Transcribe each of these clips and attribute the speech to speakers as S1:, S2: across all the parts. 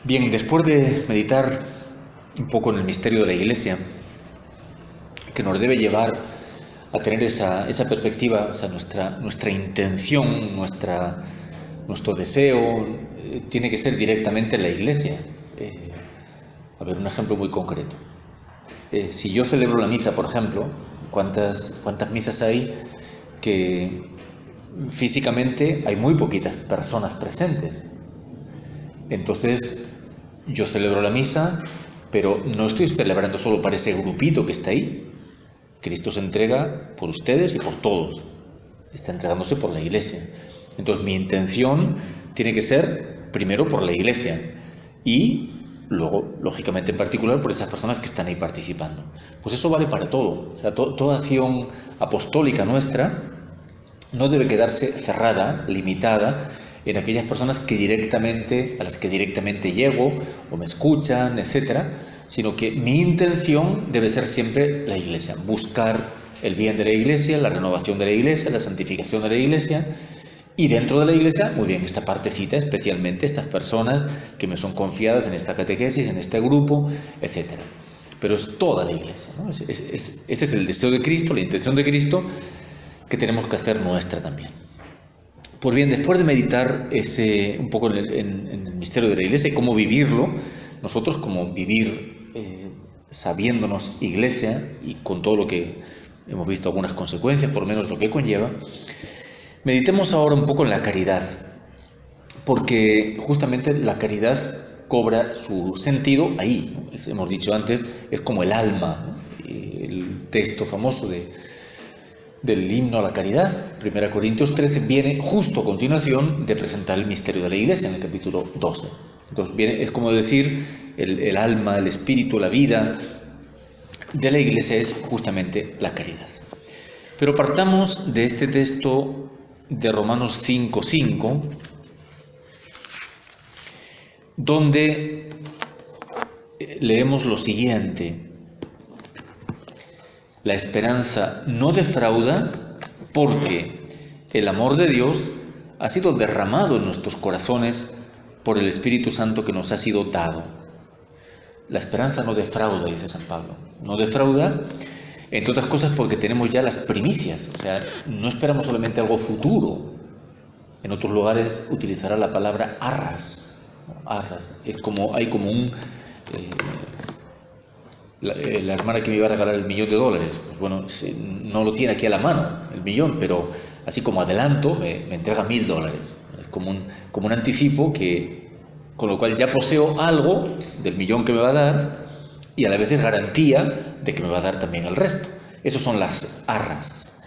S1: Bien, después de meditar un poco en el misterio de la Iglesia, que nos debe llevar a tener esa perspectiva, o sea, nuestra intención, nuestro deseo, tiene que ser directamente en la Iglesia. A ver, un ejemplo muy concreto. Si yo celebro la misa, por ejemplo, ¿cuántas misas hay que físicamente hay muy poquitas personas presentes? Entonces, yo celebro la misa, pero no estoy celebrando solo para ese grupito que está ahí. Cristo se entrega por ustedes y por todos. Está entregándose por la Iglesia. Entonces, mi intención tiene que ser primero por la Iglesia y luego, lógicamente, en particular por esas personas que están ahí participando. Pues eso vale para todo. O sea, toda acción apostólica nuestra no debe quedarse cerrada, limitada en aquellas personas a las que directamente llego o me escuchan, etcétera, sino que mi intención debe ser siempre la Iglesia, buscar el bien de la Iglesia, la renovación de la Iglesia, la santificación de la Iglesia, y dentro de la Iglesia, muy bien, esta partecita, especialmente estas personas que me son confiadas en esta catequesis, en este grupo, etcétera. Pero es toda la Iglesia, ¿no? Ese es el deseo de Cristo, la intención de Cristo, que tenemos que hacer nuestra también. Pues bien, después de meditar un poco en el misterio de la Iglesia y cómo vivirlo, nosotros como vivir sabiéndonos Iglesia y con todo lo que hemos visto algunas consecuencias, por lo menos lo que conlleva, meditemos ahora un poco en la caridad, porque justamente la caridad cobra su sentido ahí, ¿no? Hemos dicho antes, es como el alma, ¿no? El texto famoso del himno a la caridad, 1 Corintios 13, viene justo a continuación de presentar el misterio de la Iglesia en el capítulo 12. Entonces es como decir, el alma, el espíritu, la vida de la Iglesia es justamente la caridad. Pero partamos de este texto de Romanos 5:5, donde leemos lo siguiente: la esperanza no defrauda porque el amor de Dios ha sido derramado en nuestros corazones por el Espíritu Santo que nos ha sido dado. La esperanza no defrauda, dice San Pablo. No defrauda, entre otras cosas, porque tenemos ya las primicias. O sea, no esperamos solamente algo futuro. En otros lugares utilizará la palabra arras. Arras. Hay como un... la hermana que me iba a regalar $1.000.000, pues bueno, no lo tiene aquí a la mano, el millón, pero así como adelanto, me entrega $1.000. Es como un anticipo con lo cual ya poseo algo del millón que me va a dar y a la vez es garantía de que me va a dar también el resto. Esas son las arras.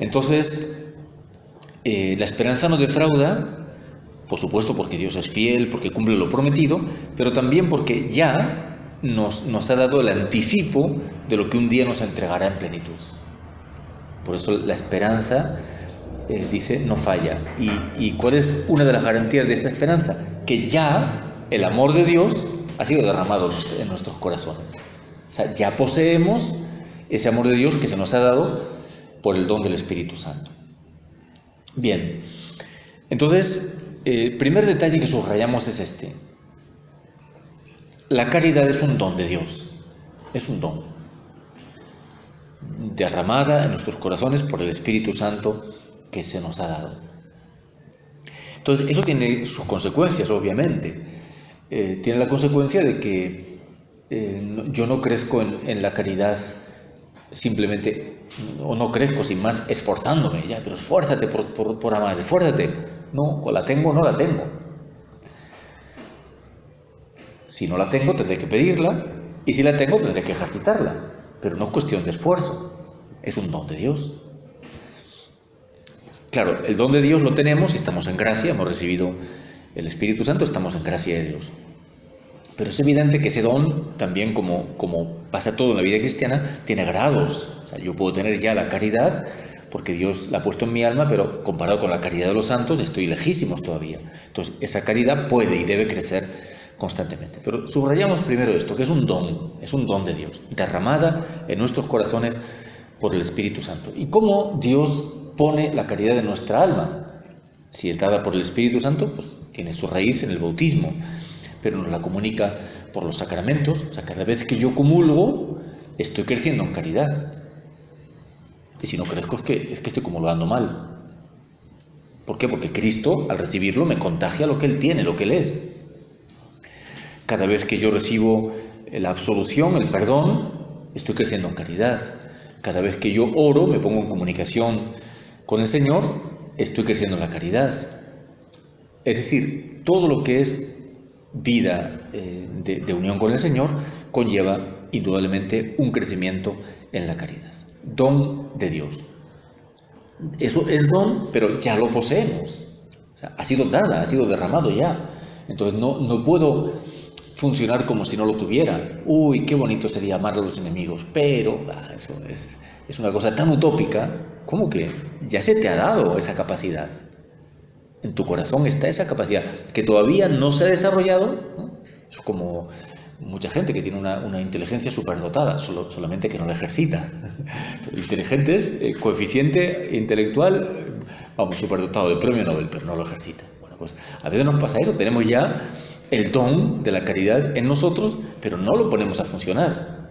S1: Entonces, la esperanza no defrauda, por supuesto porque Dios es fiel, porque cumple lo prometido, pero también porque ya nos ha dado el anticipo de lo que un día nos entregará en plenitud. Por eso la esperanza, dice, no falla. ¿Y cuál es una de las garantías de esta esperanza? Que ya el amor de Dios ha sido derramado en nuestros corazones. O sea, ya poseemos ese amor de Dios que se nos ha dado por el don del Espíritu Santo. Bien, entonces, el primer detalle que subrayamos es este. La caridad es un don de Dios, es un don, derramada en nuestros corazones por el Espíritu Santo que se nos ha dado. Entonces, eso tiene sus consecuencias, obviamente. Tiene la consecuencia de que yo no crezco en la caridad simplemente, o no crezco sin más esforzándome, ya, pero esfuérzate por amar, esfuérzate. No, o la tengo o no la tengo. Si no la tengo, tendré que pedirla, y si la tengo, tendré que ejercitarla. Pero no es cuestión de esfuerzo, es un don de Dios. Claro, el don de Dios lo tenemos y estamos en gracia, hemos recibido el Espíritu Santo, estamos en gracia de Dios. Pero es evidente que ese don, también como pasa todo en la vida cristiana, tiene grados. O sea, yo puedo tener ya la caridad, porque Dios la ha puesto en mi alma, pero comparado con la caridad de los santos, estoy lejísimos todavía. Entonces, esa caridad puede y debe crecer constantemente. Pero subrayamos primero esto, que es un don de Dios, derramada en nuestros corazones por el Espíritu Santo. ¿Y cómo Dios pone la caridad en nuestra alma? Si es dada por el Espíritu Santo, pues tiene su raíz en el bautismo. pero nos la comunica por los sacramentos. O sea, cada vez que yo comulgo, estoy creciendo en caridad. Y si no crezco, es que estoy comulgando mal. ¿Por qué? Porque Cristo, al recibirlo, me contagia lo que Él tiene, lo que Él es. Cada vez que yo recibo la absolución, el perdón, estoy creciendo en caridad. Cada vez que yo oro, me pongo en comunicación con el Señor, estoy creciendo en la caridad. Es decir, todo lo que es vida de unión con el Señor conlleva indudablemente un crecimiento en la caridad. Don de Dios. Eso es don, pero ya lo poseemos. O sea, ha sido dada, ha sido derramado ya. Entonces no puedo funcionar como si no lo tuviera. Uy, qué bonito sería amar a los enemigos, pero eso es una cosa tan utópica. ¿Cómo que ya se te ha dado esa capacidad? En tu corazón está esa capacidad que todavía no se ha desarrollado, ¿no? Es como mucha gente que tiene una inteligencia superdotada, solamente que no la ejercita. Inteligentes, coeficiente intelectual, vamos, superdotado de premio Nobel, pero no lo ejercita. Bueno, pues a veces nos pasa eso, tenemos ya el don de la caridad en nosotros, pero no lo ponemos a funcionar.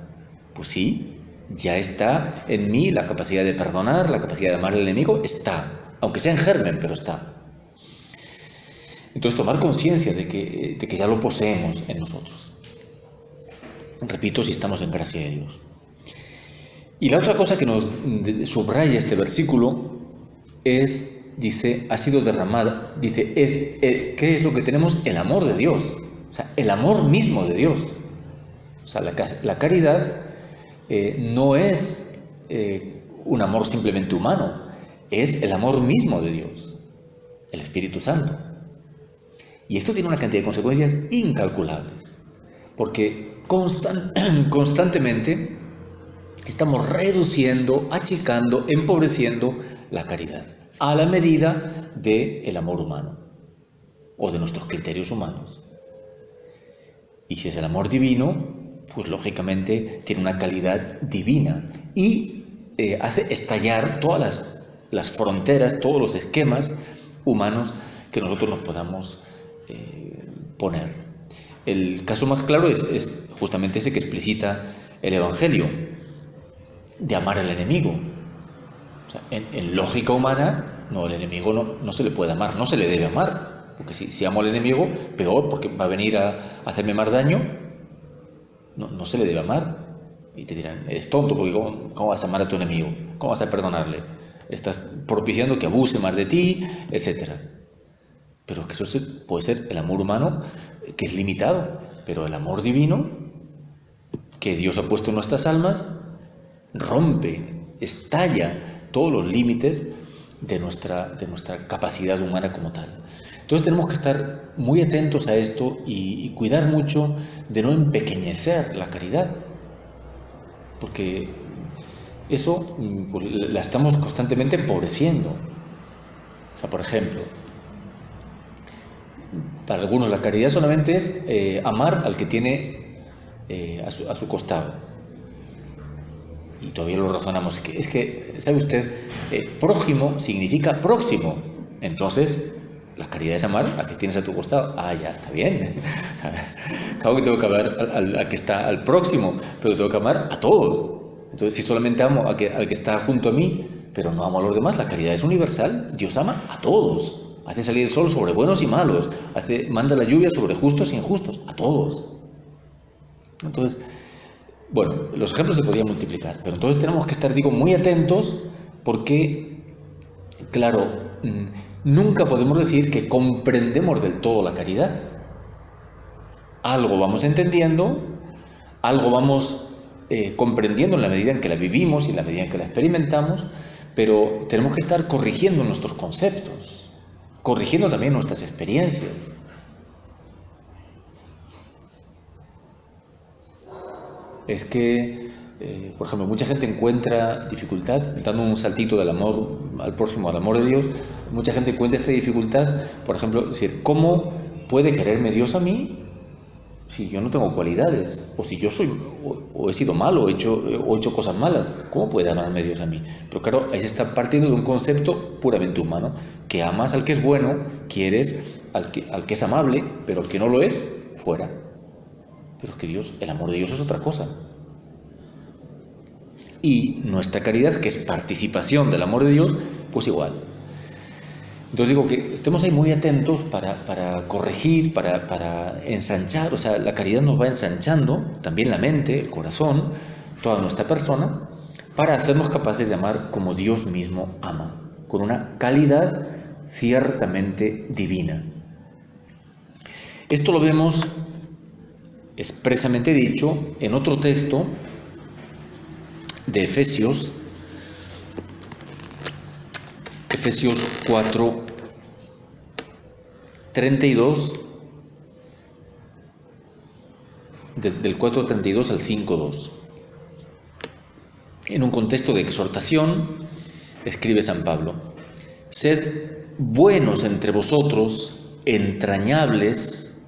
S1: Pues sí, ya está en mí la capacidad de perdonar, la capacidad de amar al enemigo, está, aunque sea en germen, pero está. Entonces, tomar conciencia de que ya lo poseemos en nosotros. Repito, si estamos en gracia de Dios. Y la otra cosa que nos subraya este versículo es, dice, ha sido derramada, dice, ¿qué es lo que tenemos? El amor de Dios. O sea, el amor mismo de Dios. O sea, la caridad no es un amor simplemente humano, es el amor mismo de Dios, el Espíritu Santo. Y esto tiene una cantidad de consecuencias incalculables, porque constantemente estamos reduciendo, achicando, empobreciendo la caridad a la medida del amor humano o de nuestros criterios humanos. Y si es el amor divino, pues lógicamente tiene una calidad divina y hace estallar todas las fronteras, todos los esquemas humanos que nosotros nos podamos poner. El caso más claro es justamente ese que explicita el Evangelio, de amar al enemigo. O sea, en lógica humana, no, el enemigo no se le puede amar, no se le debe amar, porque si amo al enemigo, peor, porque va a venir a hacerme más daño, no se le debe amar. Y te dirán, eres tonto, porque ¿cómo vas a amar a tu enemigo? ¿Cómo vas a perdonarle? Estás propiciando que abuse más de ti, etcétera. Pero que eso puede ser el amor humano, que es limitado, pero el amor divino que Dios ha puesto en nuestras almas rompe, estalla todos los límites de nuestra capacidad humana como tal. Entonces tenemos que estar muy atentos a esto y cuidar mucho de no empequeñecer la caridad, porque eso pues, la estamos constantemente empobreciendo. O sea, por ejemplo, para algunos la caridad solamente es amar al que tiene a su costado. Y todavía lo razonamos. Es que ¿sabe usted? Prójimo significa próximo. Entonces, la caridad es amar al que tienes a tu costado. Ah, ya, está bien. O sea, claro que tengo que amar al que está al próximo, pero tengo que amar a todos. Entonces, si solamente amo al que está junto a mí, pero no amo a los demás, la caridad es universal. Dios ama a todos. Hace salir el sol sobre buenos y malos. Manda la lluvia sobre justos e injustos. A todos. Entonces, bueno, los ejemplos se podrían multiplicar. Pero entonces tenemos que estar, digo, muy atentos porque, claro, nunca podemos decir que comprendemos del todo la caridad. Algo vamos entendiendo, algo vamos comprendiendo en la medida en que la vivimos y en la medida en que la experimentamos, pero tenemos que estar corrigiendo nuestros conceptos, corrigiendo también nuestras experiencias. Es que, por ejemplo, mucha gente encuentra dificultad, dando un saltito del amor al próximo, al amor de Dios, mucha gente encuentra esta dificultad, por ejemplo, decir, ¿cómo puede quererme Dios a mí si yo no tengo cualidades? O si yo o he sido malo, o he hecho cosas malas, ¿cómo puede amarme Dios a mí? Pero claro, ahí se está partiendo de un concepto puramente humano, que amas al que es bueno, quieres al que es amable, pero al que no lo es, fuera. Pero es que el amor de Dios es otra cosa. Y nuestra caridad, que es participación del amor de Dios, pues igual. Entonces digo que estemos ahí muy atentos para corregir, para ensanchar. O sea, la caridad nos va ensanchando también la mente, el corazón, toda nuestra persona, para hacernos capaces de amar como Dios mismo ama, con una calidad ciertamente divina. Esto lo vemos expresamente dicho en otro texto de Efesios 4, 32, del 4:32 al 5:2. En un contexto de exhortación, escribe San Pablo: sed buenos entre vosotros, entrañables,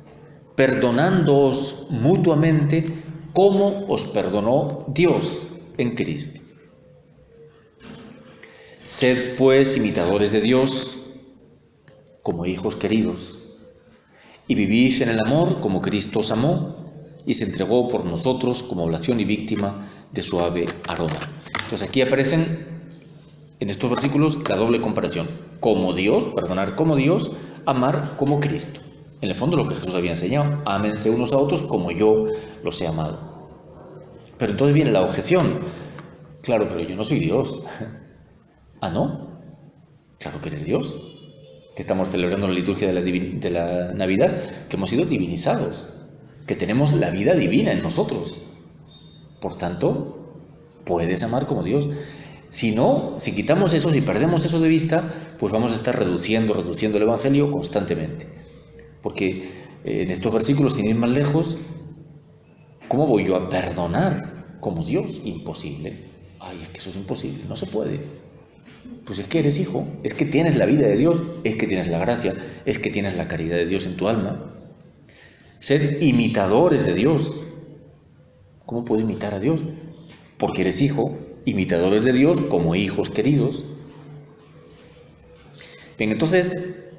S1: perdonándoos mutuamente, como os perdonó Dios en Cristo. Sed pues imitadores de Dios como hijos queridos, y vivid en el amor como Cristo os amó y se entregó por nosotros como oblación y víctima de suave aroma. Entonces aquí aparecen en estos versículos la doble comparación: como Dios, perdonar como Dios, amar como Cristo. En el fondo lo que Jesús había enseñado: ámense unos a otros como yo los he amado. Pero entonces viene la objeción: claro, pero yo no soy Dios. ¿Ah, no? Claro que eres Dios, que estamos celebrando la liturgia de la Navidad, que hemos sido divinizados, que tenemos la vida divina en nosotros. Por tanto, puedes amar como Dios. Si no, si quitamos eso, si perdemos eso de vista, pues vamos a estar reduciendo el Evangelio constantemente. Porque en estos versículos, sin ir más lejos, ¿cómo voy yo a perdonar como Dios? Imposible. Ay, es que eso es imposible, no se puede. Pues es que eres hijo, es que tienes la vida de Dios, es que tienes la gracia, es que tienes la caridad de Dios en tu alma. Sed imitadores de Dios. ¿Cómo puedo imitar a Dios? Porque eres hijo, imitadores de Dios como hijos queridos. Bien, entonces,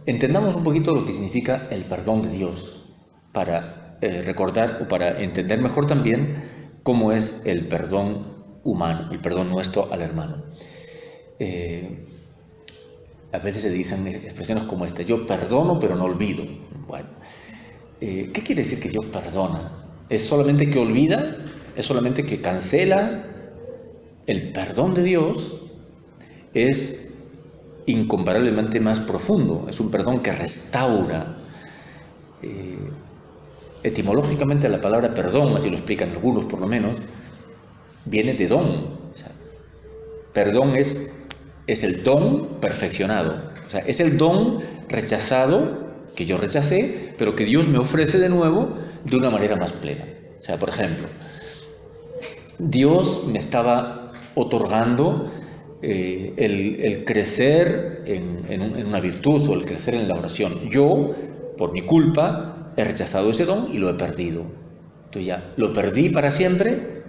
S1: entendamos un poquito lo que significa el perdón de Dios, para recordar o para entender mejor también cómo es el perdón humano, el perdón nuestro al hermano. A veces se dicen expresiones como esta: yo perdono pero no olvido. Bueno, ¿qué quiere decir que Dios perdona? ¿Es solamente que olvida? ¿Es solamente que cancela? El perdón de Dios es incomparablemente más profundo, es un perdón que restaura. Etimológicamente la palabra perdón, así lo explican algunos por lo menos, viene de don. O sea, perdón es el don perfeccionado. O sea, es el don rechazado, que yo rechacé, pero que Dios me ofrece de nuevo de una manera más plena. O sea, por ejemplo, Dios me estaba otorgando el crecer en una virtud, o el crecer en la oración. Yo, por mi culpa, he rechazado ese don y lo he perdido. Entonces ya lo perdí para siempre.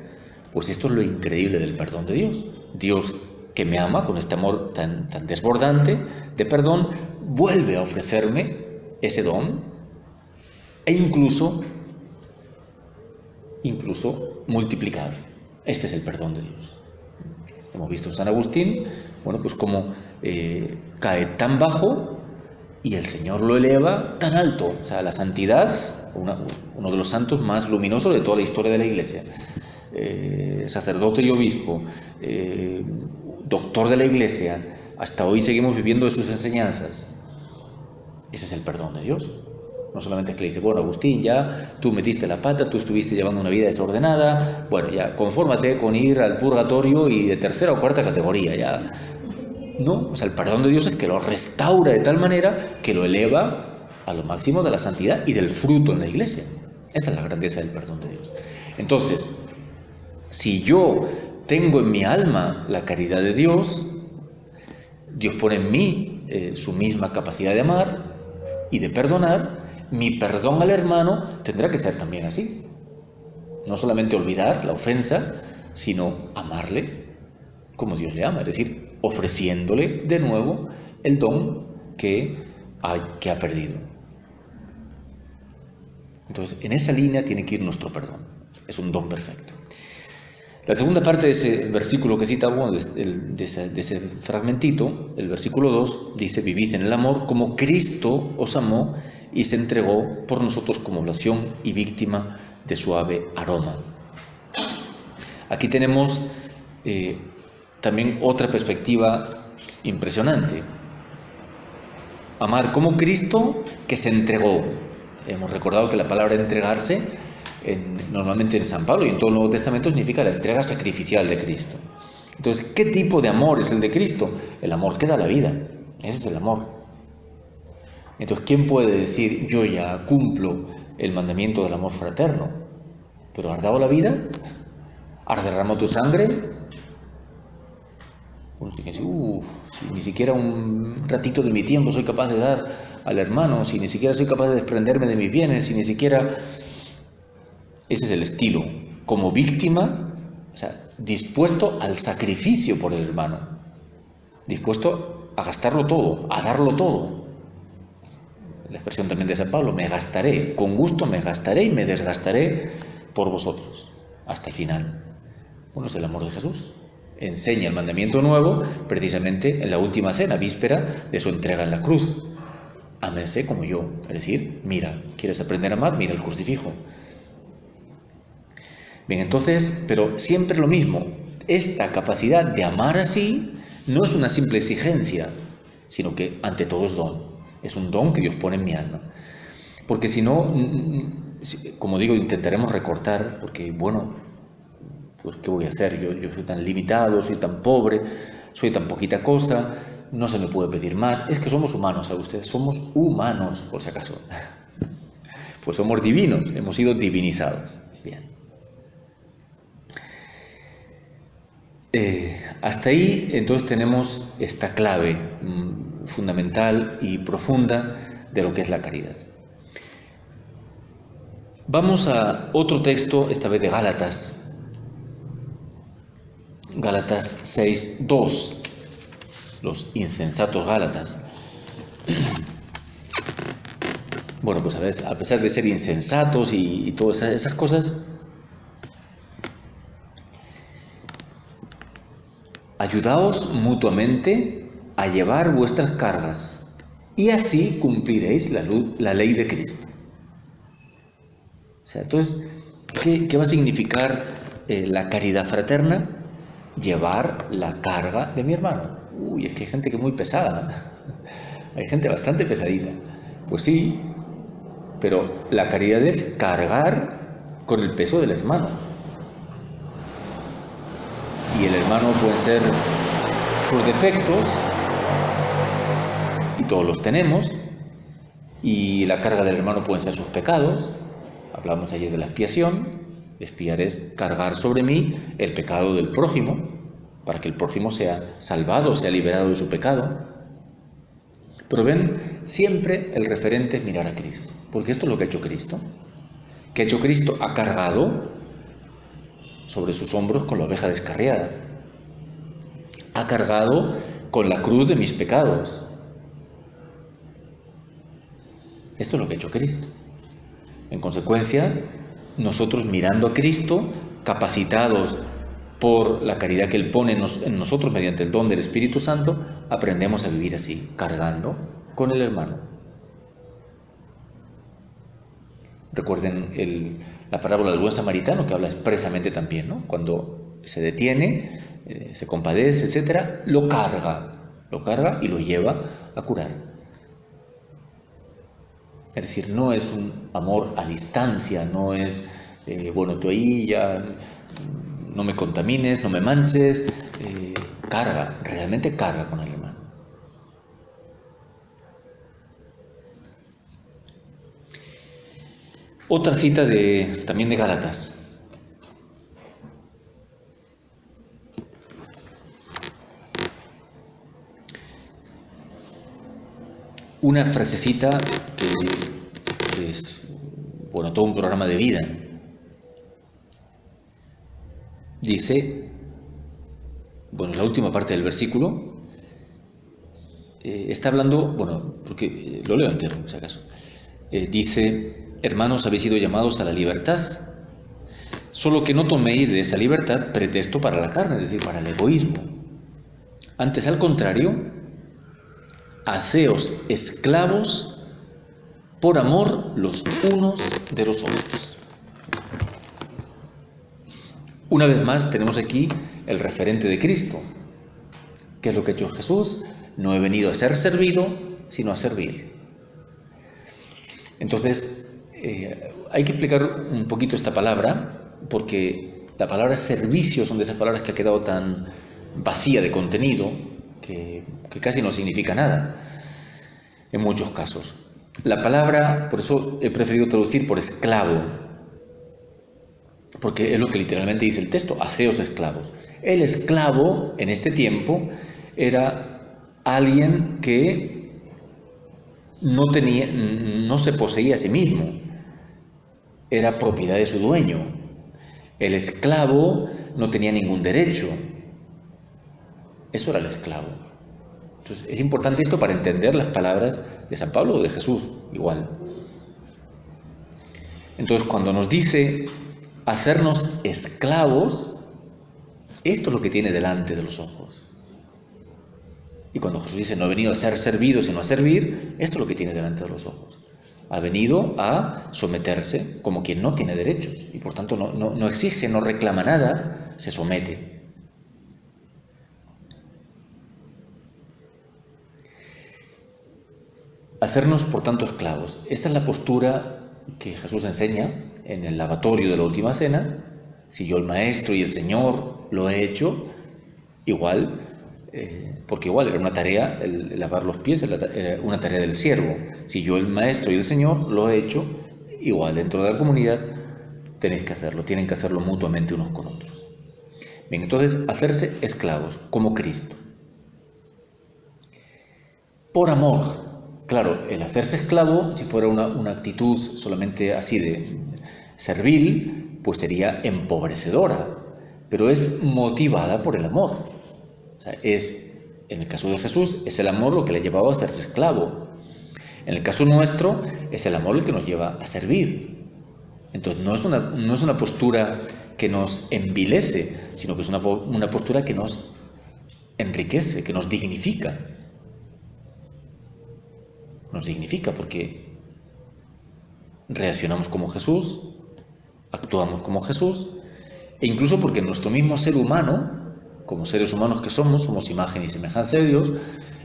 S1: Pues esto es lo increíble del perdón de Dios. Dios, que me ama con este amor tan desbordante de perdón, vuelve a ofrecerme ese don e incluso multiplicar. Este es el perdón de Dios. Hemos visto en San Agustín, bueno, pues cómo cae tan bajo y el Señor lo eleva tan alto. O sea, la santidad, uno de los santos más luminosos de toda la historia de la Iglesia. Sacerdote y obispo, doctor de la Iglesia, hasta hoy seguimos viviendo de sus enseñanzas. Ese es el perdón de Dios. No solamente es que le dice: bueno, Agustín, ya tú metiste la pata, tú estuviste llevando una vida desordenada, bueno, ya confórmate con ir al purgatorio y de tercera o cuarta categoría, ya. No, o sea, el perdón de Dios es que lo restaura de tal manera que lo eleva a lo máximo de la santidad y del fruto en la Iglesia. Esa es la grandeza del perdón de Dios. Entonces, si yo tengo en mi alma la caridad de Dios, Dios pone en mí su misma capacidad de amar y de perdonar. Mi perdón al hermano tendrá que ser también así. No solamente olvidar la ofensa, sino amarle como Dios le ama, es decir, ofreciéndole de nuevo el don que ha perdido. Entonces, en esa línea tiene que ir nuestro perdón. Es un don perfecto. La segunda parte de ese versículo que cita, bueno, de ese fragmentito, el versículo 2, dice: vivid en el amor como Cristo os amó y se entregó por nosotros como oblación y víctima de suave aroma. Aquí tenemos también otra perspectiva impresionante. Amar como Cristo que se entregó. Hemos recordado que la palabra entregarse normalmente en San Pablo y en todo el Nuevo Testamento significa la entrega sacrificial de Cristo. Entonces, ¿qué tipo de amor es el de Cristo? El amor que da la vida. Ese es el amor. Entonces, ¿quién puede decir: yo ya cumplo el mandamiento del amor fraterno? ¿Pero has dado la vida? ¿Has derramado tu sangre? Uno tiene que decir: si ni siquiera un ratito de mi tiempo soy capaz de dar al hermano, si ni siquiera soy capaz de desprenderme de mis bienes, si ni siquiera... Ese es el estilo, como víctima, o sea, dispuesto al sacrificio por el hermano, dispuesto a gastarlo todo, a darlo todo. La expresión también de San Pablo: me gastaré, con gusto me gastaré y me desgastaré por vosotros, hasta el final. Bueno, es el amor de Jesús. Enseña el mandamiento nuevo precisamente en la última cena, víspera de su entrega en la cruz. Ámense como yo, es decir, mira, ¿quieres aprender a amar? Mira el crucifijo. Bien, entonces, pero siempre lo mismo, esta capacidad de amar así no es una simple exigencia, sino que ante todo es don, es un don que Dios pone en mi alma. Porque si no, como digo, intentaremos recortar, porque bueno, pues ¿qué voy a hacer? Yo soy tan limitado, soy tan pobre, soy tan poquita cosa, no se me puede pedir más. Es que somos humanos, ¿sabe usted? Somos humanos, por si acaso. Pues somos divinos, hemos sido divinizados. Bien. Hasta ahí entonces tenemos esta clave fundamental y profunda de lo que es la caridad. Vamos a otro texto, esta vez de Gálatas. Gálatas 6:2. Los insensatos Gálatas. Bueno, pues a pesar de ser insensatos y todas esas cosas, ayudaos mutuamente a llevar vuestras cargas, y así cumpliréis la ley de Cristo. O sea, entonces, ¿qué va a significar la caridad fraterna? Llevar la carga de mi hermano. Uy, es que hay gente que es muy pesada. Hay gente bastante pesadita. Pues sí, pero la caridad es cargar con el peso del hermano. Y el hermano puede ser sus defectos, y todos los tenemos, y la carga del hermano pueden ser sus pecados. Hablamos ayer de la expiación. Expiar es cargar sobre mí el pecado del prójimo, para que el prójimo sea salvado, sea liberado de su pecado. Pero ven, siempre el referente es mirar a Cristo, porque esto es lo que ha hecho Cristo. ¿Qué ha hecho Cristo? Ha cargado sobre sus hombros con la oveja descarriada. Ha cargado con la cruz de mis pecados. Esto es lo que ha hecho Cristo. En consecuencia, nosotros mirando a Cristo, capacitados por la caridad que Él pone en nosotros mediante el don del Espíritu Santo, aprendemos a vivir así, cargando con el hermano. Recuerden la parábola del buen samaritano, que habla expresamente también, ¿no? Cuando se detiene, se compadece, etcétera, lo carga y lo lleva a curar. Es decir, no es un amor a distancia, no es, bueno, tú ahí ya no me contamines, no me manches, realmente carga con el hermano. Otra cita también de Gálatas. Una frasecita que es, bueno, todo un programa de vida. Dice, bueno, la última parte del versículo, está hablando, bueno, porque lo leo entero, si acaso. Dice: hermanos, habéis sido llamados a la libertad, solo que no toméis de esa libertad pretexto para la carne, es decir, para el egoísmo. Antes, al contrario, haceos esclavos por amor los unos de los otros. Una vez más tenemos aquí el referente de Cristo. ¿Qué es lo que ha hecho Jesús? No he venido a ser servido, sino a servir. Entonces, hay que explicar un poquito esta palabra, porque la palabra servicio son de esas palabras que ha quedado tan vacía de contenido que casi no significa nada en muchos casos. La palabra, por eso he preferido traducir por esclavo, porque es lo que literalmente dice el texto, haceos esclavos. El esclavo en este tiempo era alguien que no se poseía a sí mismo, era propiedad de su dueño. El esclavo no tenía ningún derecho. Eso era el esclavo. Entonces, es importante esto para entender las palabras de San Pablo o de Jesús, igual. Entonces, cuando nos dice hacernos esclavos, esto es lo que tiene delante de los ojos. Y cuando Jesús dice, no he venido a ser servido, sino a servir, esto es lo que tiene delante de los ojos. Ha venido a someterse como quien no tiene derechos y por tanto no exige, no reclama nada, se somete. Hacernos, por tanto, esclavos. Esta es la postura que Jesús enseña en el lavatorio de la última cena. Si yo, el Maestro y el Señor, lo he hecho, igual, porque igual era una tarea, el lavar los pies era una tarea del siervo. Si yo, el Maestro y el Señor, lo he hecho, igual dentro de la comunidad tenéis que hacerlo, tienen que hacerlo mutuamente unos con otros. Bien, entonces, hacerse esclavos, como Cristo. Por amor. Claro, el hacerse esclavo, si fuera una actitud solamente así de servil, pues sería empobrecedora, pero es motivada por el amor. O sea, en el caso de Jesús, es el amor lo que le ha llevado a hacerse esclavo. En el caso nuestro, es el amor el que nos lleva a servir. Entonces, no es una postura que nos envilece, sino que es una postura que nos enriquece, que nos dignifica. Nos dignifica porque reaccionamos como Jesús, actuamos como Jesús, e incluso porque nuestro mismo ser humano, como seres humanos que somos imagen y semejanza de Dios,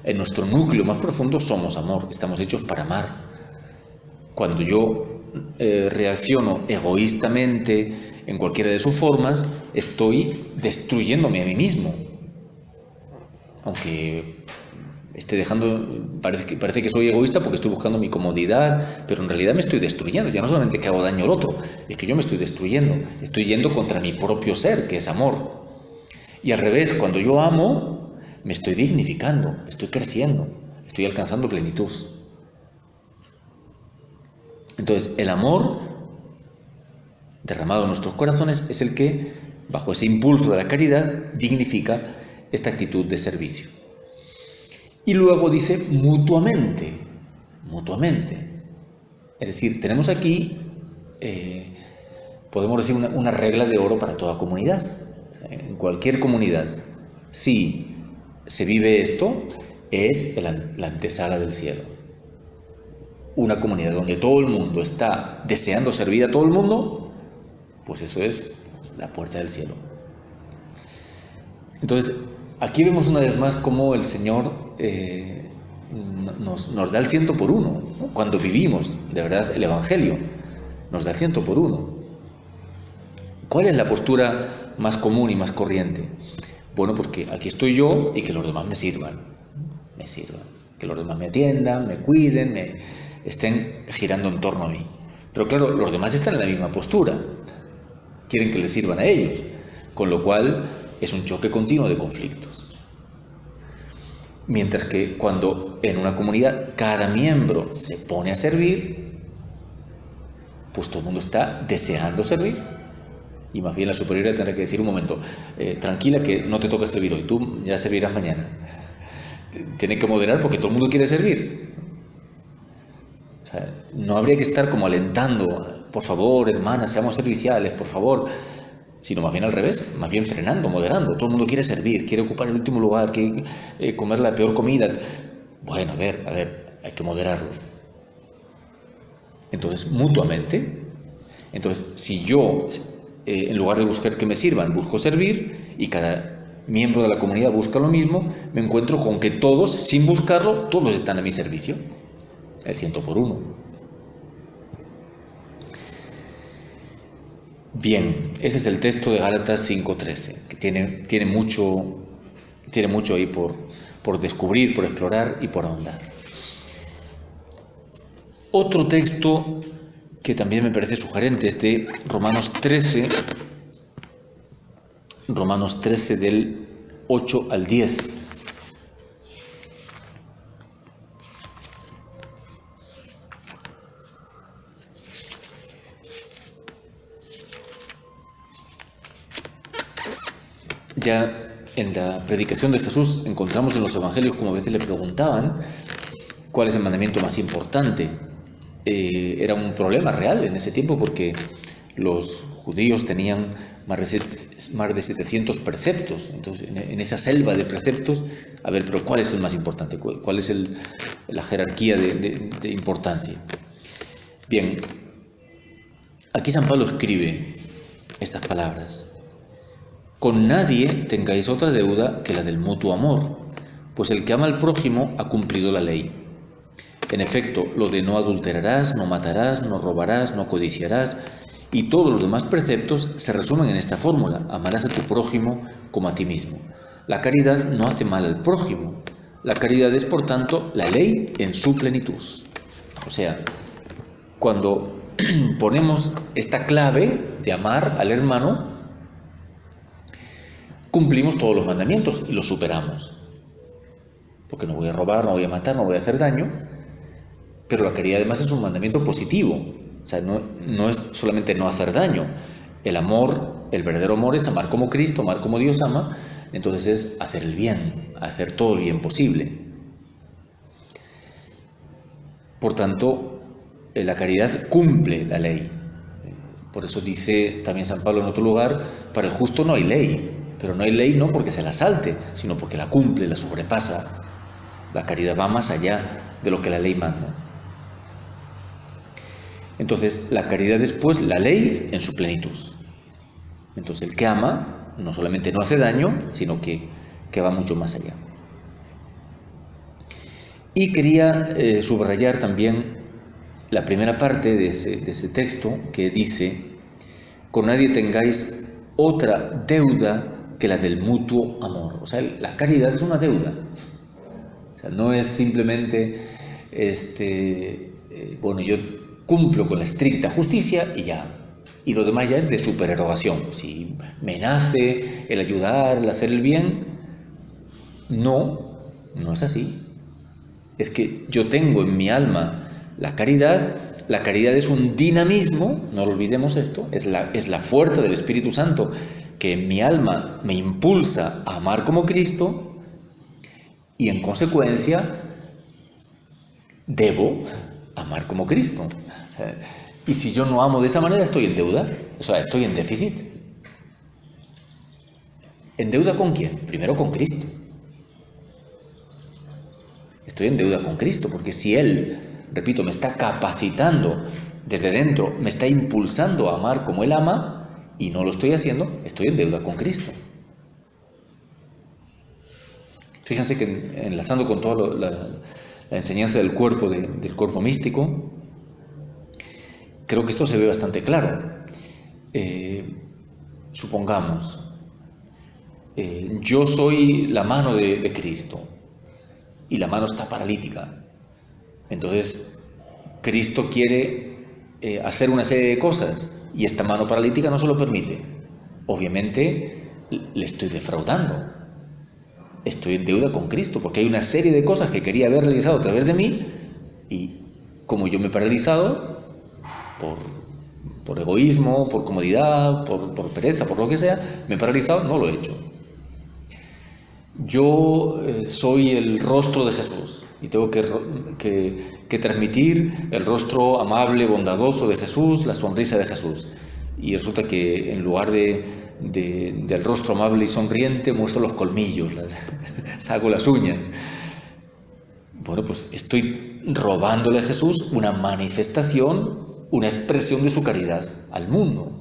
S1: en nuestro núcleo más profundo somos amor, estamos hechos para amar. Cuando yo reacciono egoístamente en cualquiera de sus formas, estoy destruyéndome a mí mismo. Aunque esté parece que soy egoísta porque estoy buscando mi comodidad, pero en realidad me estoy destruyendo. Ya no solamente que hago daño al otro, es que yo me estoy destruyendo, estoy yendo contra mi propio ser, que es amor. Y al revés, cuando yo amo, me estoy dignificando, estoy creciendo, estoy alcanzando plenitud. Entonces, el amor derramado en nuestros corazones es el que, bajo ese impulso de la caridad, dignifica esta actitud de servicio. Y luego dice mutuamente. Es decir, tenemos aquí, podemos decir, una regla de oro para toda comunidad. En cualquier comunidad, si se vive esto, es la antesala del cielo. Una comunidad donde todo el mundo está deseando servir a todo el mundo, pues eso es la puerta del cielo. Entonces, aquí vemos una vez más cómo el Señor nos da el 100 por uno, ¿no? Cuando vivimos, de verdad, el Evangelio, nos da el 100 por uno. ¿Cuál es la postura más común y más corriente? Bueno, pues que aquí estoy yo y que los demás me sirvan. Que los demás me atiendan, me cuiden, estén girando en torno a mí. Pero claro, los demás están en la misma postura. Quieren que les sirvan a ellos. Con lo cual es un choque continuo de conflictos. Mientras que cuando en una comunidad cada miembro se pone a servir, pues todo el mundo está deseando servir. Y más bien la superiora tendrá que decir un momento, tranquila que no te toca servir hoy, tú ya servirás mañana. Tiene que moderar porque todo el mundo quiere servir. sea, no habría que estar como alentando, por favor, hermanas, seamos serviciales, por favor, sino más bien al revés, más bien frenando, moderando. Todo el mundo quiere servir, quiere ocupar el último lugar, quiere comer la peor comida. Bueno, a ver, hay que moderarlo. Entonces, mutuamente, entonces, si yo, en lugar de buscar que me sirvan, busco servir, y cada miembro de la comunidad busca lo mismo, me encuentro con que todos, sin buscarlo, todos están a mi servicio. El 100 por 1. Bien, ese es el texto de Gálatas 5:13, que tiene mucho ahí por descubrir, por explorar y por ahondar. Otro texto que también me parece sugerente es de Romanos 13 del 8 al 10. Ya en la predicación de Jesús encontramos en los evangelios como a veces le preguntaban cuál es el mandamiento más importante. Era un problema real en ese tiempo porque los judíos tenían más de 700 preceptos. Entonces, en esa selva de preceptos, a ver, pero ¿cuál es el más importante? ¿Cuál es la jerarquía de importancia? Bien, aquí San Pablo escribe estas palabras. Con nadie tengáis otra deuda que la del mutuo amor, pues el que ama al prójimo ha cumplido la ley. En efecto, lo de no adulterarás, no matarás, no robarás, no codiciarás y todos los demás preceptos se resumen en esta fórmula: amarás a tu prójimo como a ti mismo. La caridad no hace mal al prójimo. La caridad es, por tanto, la ley en su plenitud. O sea, cuando ponemos esta clave de amar al hermano, cumplimos todos los mandamientos y los superamos. Porque no voy a robar, no voy a matar, no voy a hacer daño. Pero la caridad además es un mandamiento positivo. O sea, no es solamente no hacer daño. El amor, el verdadero amor es amar como Cristo, amar como Dios ama. Entonces es hacer el bien, hacer todo el bien posible. Por tanto, la caridad cumple la ley. Por eso dice también San Pablo en otro lugar, para el justo no hay ley. Pero no hay ley no porque se la salte, sino porque la cumple, la sobrepasa. La caridad va más allá de lo que la ley manda. Entonces, la caridad es pues la ley en su plenitud. Entonces, el que ama no solamente no hace daño, sino que va mucho más allá. Y quería subrayar también la primera parte de ese texto que dice: con nadie tengáis otra deuda que la del mutuo amor. O sea, la caridad es una deuda. O sea, no es simplemente, bueno, yo cumplo con la estricta justicia y ya. Y lo demás ya es de supererogación. Si me nace el ayudar, el hacer el bien, no es así. Es que yo tengo en mi alma la caridad. La caridad es un dinamismo, no lo olvidemos esto, es la fuerza del Espíritu Santo que en mi alma me impulsa a amar como Cristo y en consecuencia debo amar como Cristo. O sea, y si yo no amo de esa manera, estoy en deuda, o sea, estoy en déficit. ¿En deuda con quién? Primero con Cristo. Estoy en deuda con Cristo, porque si Él, repito, me está capacitando desde dentro, me está impulsando a amar como Él ama, y no lo estoy haciendo, estoy en deuda con Cristo. Fíjense que enlazando con toda la enseñanza del cuerpo, del cuerpo místico, creo que esto se ve bastante claro. Supongamos, yo soy la mano de Cristo y la mano está paralítica. Entonces, Cristo quiere hacer una serie de cosas y esta mano paralítica no se lo permite. Obviamente, le estoy defraudando. Estoy en deuda con Cristo porque hay una serie de cosas que quería haber realizado a través de mí y como yo me he paralizado por egoísmo, por comodidad, por pereza, por lo que sea, me he paralizado, no lo he hecho. Yo soy el rostro de Jesús y tengo que transmitir el rostro amable, bondadoso de Jesús, la sonrisa de Jesús. Y resulta que en lugar del rostro amable y sonriente muestro los colmillos, saco las uñas. Bueno, pues estoy robándole a Jesús una manifestación, una expresión de su caridad al mundo.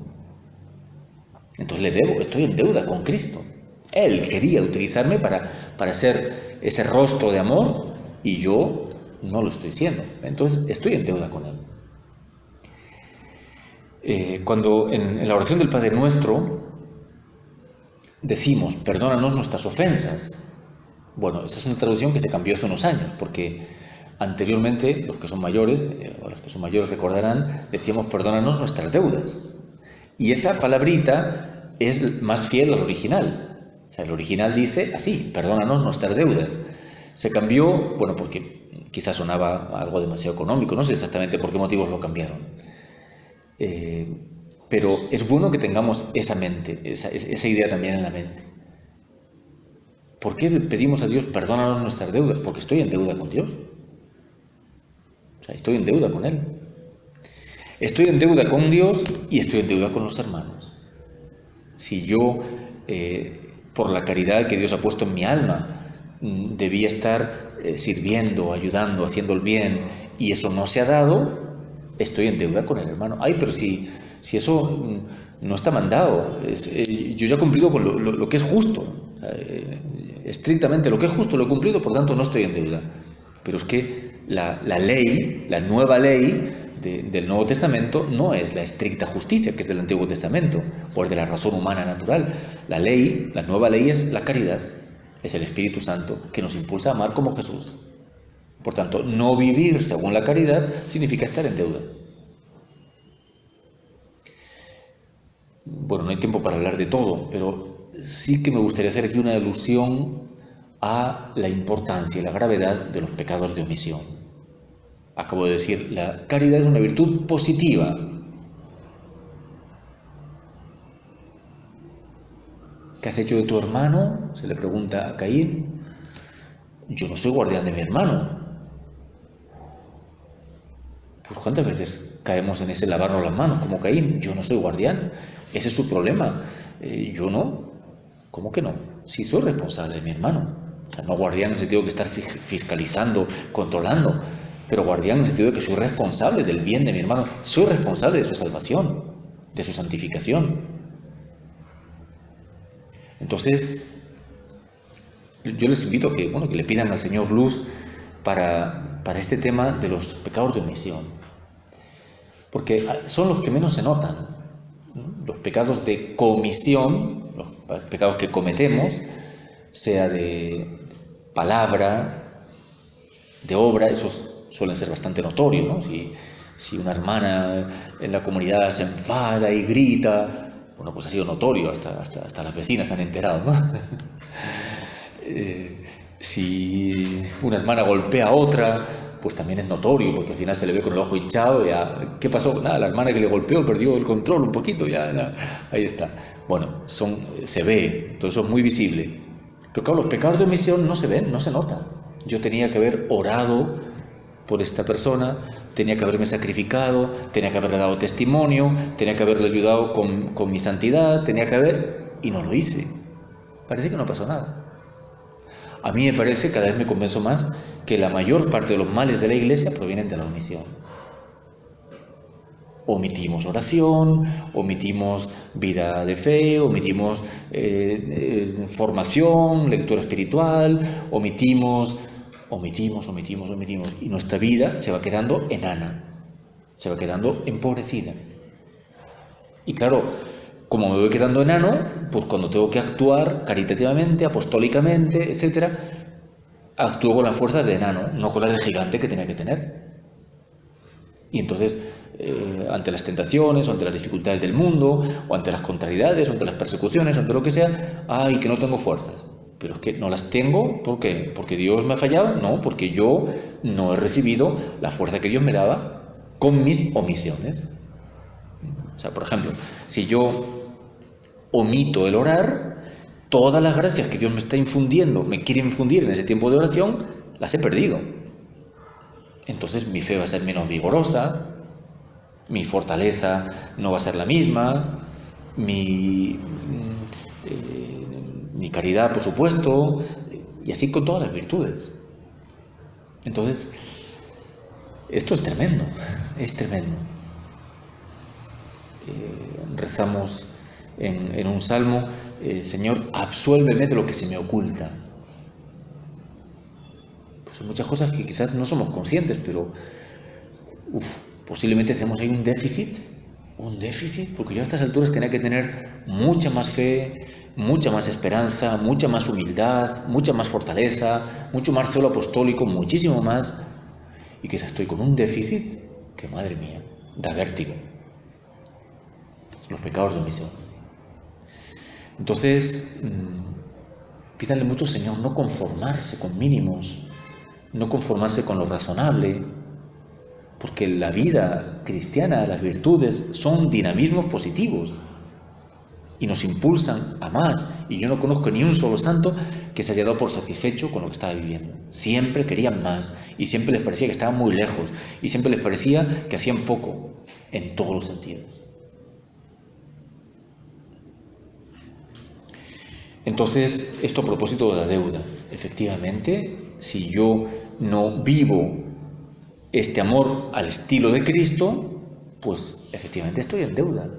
S1: Entonces le debo, estoy en deuda con Cristo. Él quería utilizarme para ser ese rostro de amor y yo no lo estoy siendo. Entonces estoy en deuda con Él. Cuando en la oración del Padre Nuestro decimos, perdónanos nuestras ofensas. Bueno, esa es una traducción que se cambió hace unos años, porque anteriormente, los que son mayores, o los que son mayores recordarán, decíamos, perdónanos nuestras deudas. Y esa palabrita es más fiel al original. O sea, el original dice así, perdónanos nuestras deudas. Se cambió, bueno, porque quizás sonaba algo demasiado económico, no sé exactamente por qué motivos lo cambiaron. Pero es bueno que tengamos esa mente, esa idea también en la mente. ¿Por qué le pedimos a Dios perdónanos nuestras deudas? Porque estoy en deuda con Dios. O sea, estoy en deuda con Él. Estoy en deuda con Dios y estoy en deuda con los hermanos. Si yo, por la caridad que Dios ha puesto en mi alma, debía estar sirviendo, ayudando, haciendo el bien, y eso no se ha dado, estoy en deuda con el hermano. Ay, pero si eso no está mandado, yo ya he cumplido con lo que es justo, estrictamente lo que es justo lo he cumplido, por tanto no estoy en deuda. Pero es que la ley, la nueva ley del Nuevo Testamento no es la estricta justicia que es del Antiguo Testamento, o es de la razón humana natural. La ley, la nueva ley es la caridad, es el Espíritu Santo que nos impulsa a amar como Jesús. Por tanto, no vivir según la caridad significa estar en deuda. Bueno, no hay tiempo para hablar de todo, pero sí que me gustaría hacer aquí una alusión a la importancia y la gravedad de los pecados de omisión. Acabo de decir, la caridad es una virtud positiva. ¿Qué has hecho de tu hermano?, se le pregunta a Caín. Yo no soy guardián de mi hermano. Pues ¿cuántas veces caemos en ese lavarnos las manos como Caín? Yo no soy guardián. Ese es su problema. Yo no. ¿Cómo que no? Sí soy responsable de mi hermano. O sea, no guardián en el sentido de que estar fiscalizando, controlando, pero guardián en el sentido de que soy responsable del bien de mi hermano. Soy responsable de su salvación, de su santificación. Entonces, yo les invito a que le pidan al Señor luz para este tema de los pecados de omisión, porque son los que menos se notan, ¿no? Los pecados de comisión, los pecados que cometemos, sea de palabra, de obra, esos suelen ser bastante notorios, ¿no? Si una hermana en la comunidad se enfada y grita, bueno, pues ha sido notorio, hasta las vecinas se han enterado, ¿no? Si una hermana golpea a otra, pues también es notorio, porque al final se le ve con el ojo hinchado, ya, ¿qué pasó? Nada, la hermana que le golpeó perdió el control un poquito, ya, nada, ahí está. Bueno, se ve, todo eso es muy visible. Pero claro, los pecados de omisión no se ven, no se notan. Yo tenía que haber orado por esta persona, tenía que haberme sacrificado, tenía que haberle dado testimonio, tenía que haberle ayudado con mi santidad, y no lo hice. Parece que no pasó nada. A mí me parece, cada vez me convenzo más, que la mayor parte de los males de la Iglesia provienen de la omisión. Omitimos oración, omitimos vida de fe, omitimos formación, lectura espiritual, omitimos, y nuestra vida se va quedando enana, se va quedando empobrecida. Y claro, como me voy quedando enano, pues cuando tengo que actuar caritativamente, apostólicamente, etc., actúo con las fuerzas de enano, no con las de gigante que tenía que tener. Y entonces, ante las tentaciones, o ante las dificultades del mundo, o ante las contrariedades, o ante las persecuciones, o ante lo que sea, ¡ay, que no tengo fuerzas! Pero es que no las tengo, ¿por qué? ¿Porque Dios me ha fallado? No, porque yo no he recibido la fuerza que Dios me daba con mis omisiones. O sea, por ejemplo, si yo omito el orar, todas las gracias que Dios me está infundiendo, me quiere infundir en ese tiempo de oración, las he perdido. entonces mi fe va a ser menos vigorosa, mi fortaleza no va a ser la misma, mi caridad, por supuesto, y así con todas las virtudes. Entonces, esto es tremendo, es tremendo. Rezamos en un salmo, Señor, absuélveme de lo que se me oculta. Pues hay muchas cosas que quizás no somos conscientes, pero posiblemente tenemos ahí un déficit, porque yo a estas alturas tenía que tener mucha más fe, mucha más esperanza, mucha más humildad, mucha más fortaleza, mucho más celo apostólico, muchísimo más, y quizás estoy con un déficit que, madre mía, da vértigo. Los pecados de omisión. Entonces, pídanle mucho, Señor, no conformarse con mínimos, no conformarse con lo razonable, porque la vida cristiana, las virtudes, son dinamismos positivos y nos impulsan a más. Y yo no conozco ni un solo santo que se haya dado por satisfecho con lo que estaba viviendo. Siempre querían más y siempre les parecía que estaban muy lejos y siempre les parecía que hacían poco en todos los sentidos. Entonces, esto a propósito de la deuda. Efectivamente, si yo no vivo este amor al estilo de Cristo, pues efectivamente estoy en deuda.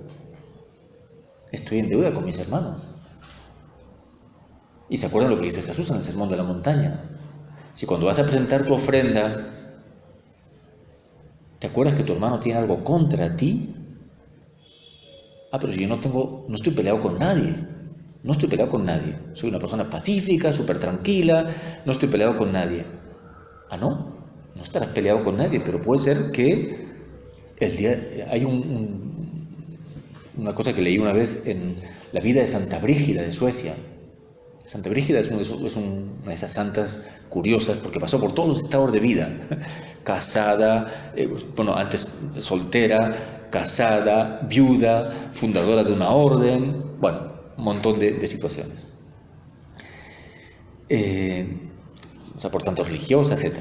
S1: Estoy en deuda con mis hermanos. Y se acuerdan lo que dice Jesús en el Sermón de la Montaña. Si cuando vas a presentar tu ofrenda, te acuerdas que tu hermano tiene algo contra ti, pero si yo no estoy peleado con nadie. No estoy peleado con nadie. Soy una persona pacífica, súper tranquila, no estoy peleado con nadie. ¿No? No estarás peleado con nadie, pero puede ser que hay una cosa que leí una vez en la vida de Santa Brígida de Suecia. Santa Brígida es una de esas santas curiosas porque pasó por todos los estados de vida. Casada, antes soltera, casada, viuda, fundadora de una orden, bueno, un montón de situaciones. Por tanto, religiosa, etc.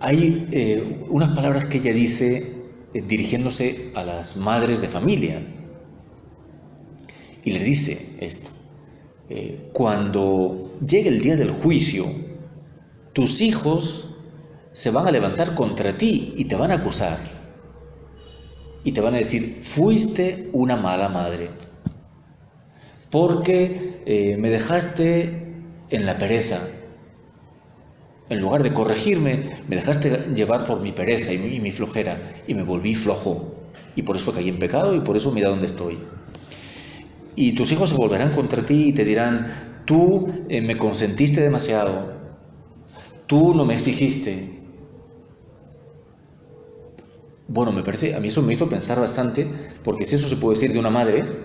S1: Hay unas palabras que ella dice dirigiéndose a las madres de familia y les dice esto: cuando llegue el día del juicio, tus hijos se van a levantar contra ti y te van a acusar y te van a decir: fuiste una mala madre porque me dejaste en la pereza. En lugar de corregirme, me dejaste llevar por mi pereza y mi flojera y me volví flojo. Y por eso caí en pecado y por eso mira dónde estoy. Y tus hijos se volverán contra ti y te dirán: tú me consentiste demasiado, tú no me exigiste. Bueno, a mí eso me hizo pensar bastante, porque si eso se puede decir de una madre,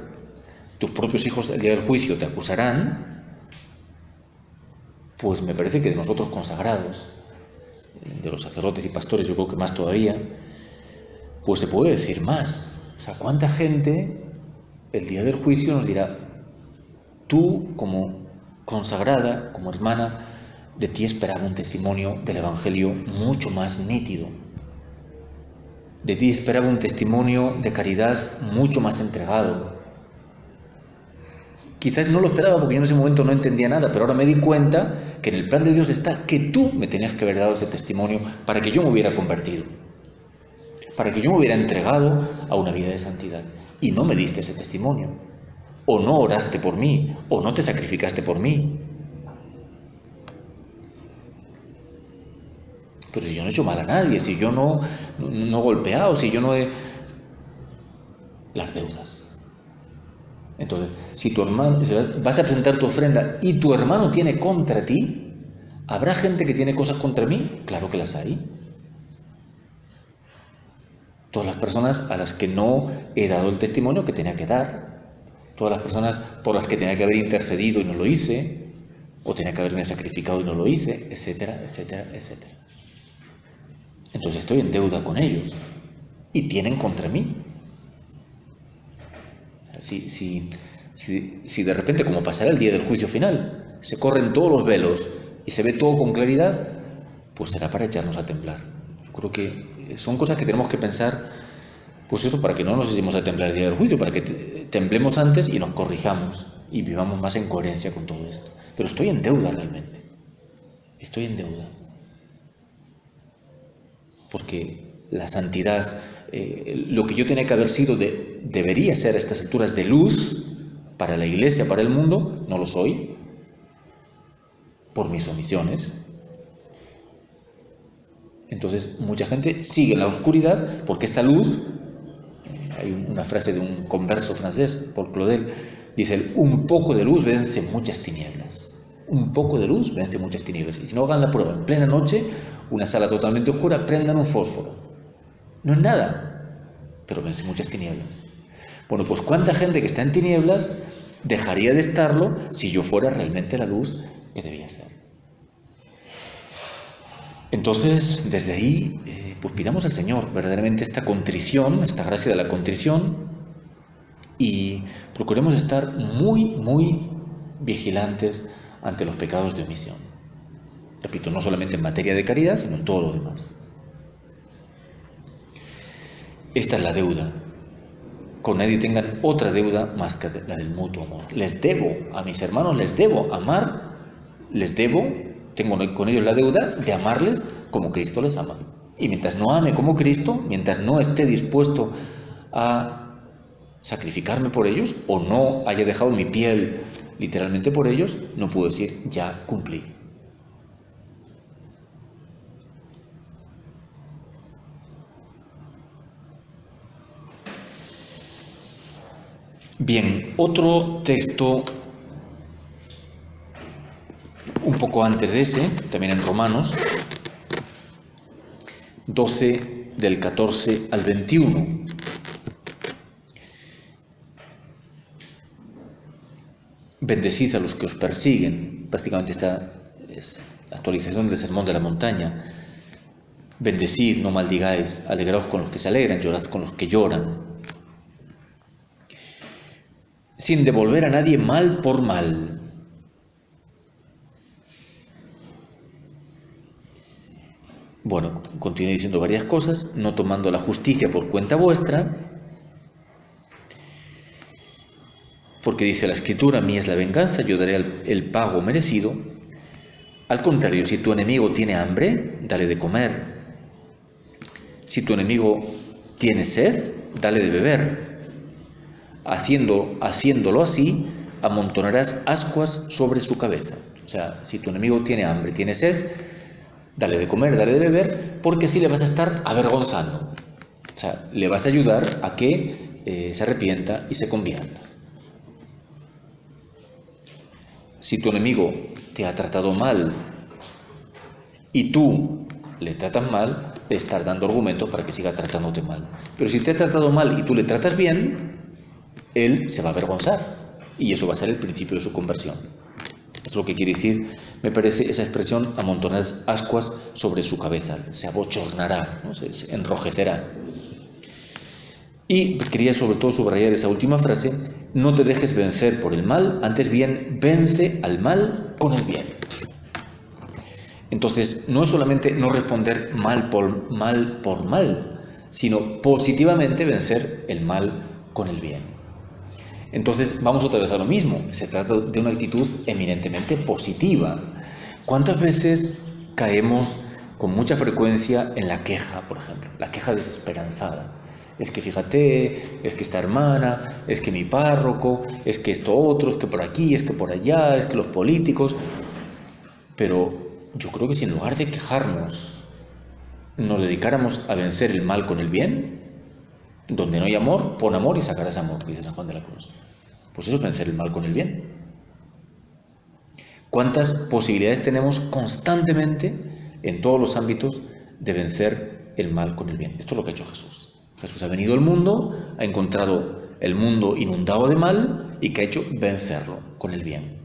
S1: tus propios hijos el día del juicio te acusarán. Pues me parece que de nosotros consagrados, de los sacerdotes y pastores, yo creo que más todavía, pues se puede decir más. ¿Cuánta gente el día del juicio nos dirá: tú, como consagrada, como hermana, de ti esperaba un testimonio del Evangelio mucho más nítido. De ti esperaba un testimonio de caridad mucho más entregado. Quizás no lo esperaba porque yo en ese momento no entendía nada, pero ahora me di cuenta que en el plan de Dios está que tú me tenías que haber dado ese testimonio para que yo me hubiera convertido, para que yo me hubiera entregado a una vida de santidad. Y no me diste ese testimonio, o no oraste por mí, o no te sacrificaste por mí. Pero si yo no he hecho mal a nadie, si yo no he golpeado, si yo no he... Las deudas. Entonces, si vas a presentar tu ofrenda y tu hermano tiene contra ti, ¿habrá gente que tiene cosas contra mí? Claro que las hay. Todas las personas a las que no he dado el testimonio que tenía que dar, todas las personas por las que tenía que haber intercedido y no lo hice, o tenía que haberme sacrificado y no lo hice, etcétera, etcétera, etcétera. Entonces estoy en deuda con ellos y tienen contra mí. Si de repente, como pasará el día del juicio final, se corren todos los velos y se ve todo con claridad, pues será para echarnos a temblar. Yo creo que son cosas que tenemos que pensar, pues eso, para que no nos echemos a temblar el día del juicio, para que temblemos antes y nos corrijamos y vivamos más en coherencia con todo esto. Pero estoy en deuda realmente. Estoy en deuda. Porque la santidad, lo que yo tenía que haber sido, debería ser a estas alturas de luz para la Iglesia, para el mundo, no lo soy, por mis omisiones. Entonces, mucha gente sigue en la oscuridad porque esta luz, hay una frase de un converso francés, Paul Claudel, dice, un poco de luz vence muchas tinieblas. Un poco de luz vence muchas tinieblas. Y si no hagan la prueba, en plena noche, una sala totalmente oscura, prendan un fósforo. No es nada, pero vence muchas tinieblas. Bueno, pues ¿cuánta gente que está en tinieblas dejaría de estarlo si yo fuera realmente la luz que debía ser? Entonces, desde ahí, pues pidamos al Señor verdaderamente esta contrición, esta gracia de la contrición, y procuremos estar muy, muy vigilantes ante los pecados de omisión. Repito, no solamente en materia de caridad, sino en todo lo demás. Esta es la deuda. Con nadie tengan otra deuda más que la del mutuo amor. Les debo, a mis hermanos les debo amar, les debo, tengo con ellos la deuda de amarles como Cristo les ama. Y mientras no ame como Cristo, mientras no esté dispuesto a sacrificarme por ellos, o no haya dejado mi piel literalmente por ellos, no puedo decir, ya cumplí. Bien, otro texto un poco antes de ese, también en Romanos 12, del 14 al 21. Bendecid a los que os persiguen. Prácticamente esta es la actualización del Sermón de la Montaña. Bendecid, no maldigáis, alegraos con los que se alegran, llorad con los que lloran. Sin devolver a nadie mal por mal. Bueno, continúe diciendo varias cosas, no tomando la justicia por cuenta vuestra, porque dice la Escritura, mía es la venganza, yo daré el pago merecido. Al contrario, si tu enemigo tiene hambre, dale de comer. Si tu enemigo tiene sed, dale de beber. Haciéndolo así, amontonarás ascuas sobre su cabeza. O sea, si tu enemigo tiene hambre, tiene sed, dale de comer, dale de beber, porque así le vas a estar avergonzando. O sea, le vas a ayudar a que se arrepienta y se convierta. Si tu enemigo te ha tratado mal y tú le tratas mal, le estás dando argumentos para que siga tratándote mal. Pero si te ha tratado mal y tú le tratas bien, él se va a avergonzar y eso va a ser el principio de su conversión. Es lo que quiere decir, me parece, esa expresión, amontonar ascuas sobre su cabeza. Se abochornará, ¿no? Se enrojecerá. Y quería sobre todo subrayar esa última frase, no te dejes vencer por el mal, antes bien vence al mal con el bien. Entonces, no es solamente no responder mal por mal, sino positivamente vencer el mal con el bien. Entonces, vamos otra vez a lo mismo, se trata de una actitud eminentemente positiva. ¿Cuántas veces caemos con mucha frecuencia en la queja, por ejemplo, la queja desesperanzada? Es que fíjate, es que esta hermana, es que mi párroco, es que esto otro, es que por aquí, es que por allá, es que los políticos. Pero yo creo que si en lugar de quejarnos nos dedicáramos a vencer el mal con el bien, donde no hay amor, pon amor y sacarás amor, dice San Juan de la Cruz. Pues eso es vencer el mal con el bien. ¿Cuántas posibilidades tenemos constantemente en todos los ámbitos de vencer el mal con el bien? Esto es lo que ha hecho Jesús. Jesús ha venido al mundo, ha encontrado el mundo inundado de mal y que ha hecho vencerlo con el bien.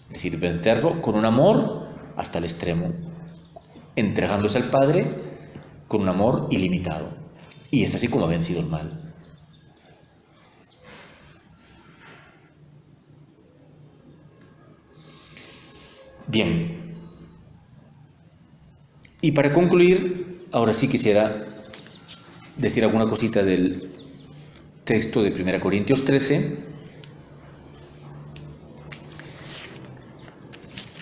S1: Es decir, vencerlo con un amor hasta el extremo, entregándose al Padre con un amor ilimitado. Y es así como ha vencido el mal. Bien, Y para concluir, ahora sí quisiera decir alguna cosita del texto de 1 Corintios 13.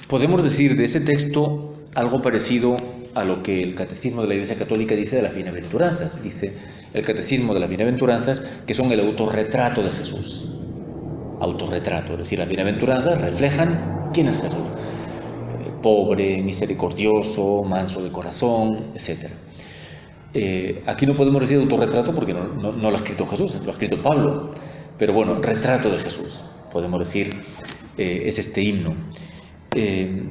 S1: Podemos decir de ese texto algo parecido a lo que el Catecismo de la Iglesia Católica dice de las bienaventuranzas. Dice el Catecismo de las bienaventuranzas que son el autorretrato de Jesús. Autorretrato, es decir, las bienaventuranzas reflejan quién es Jesús. Pobre, misericordioso, manso de corazón, etc. Aquí no podemos decir autorretrato porque no lo ha escrito Jesús, lo ha escrito Pablo. Pero bueno, retrato de Jesús, podemos decir, es este himno. ¿Qué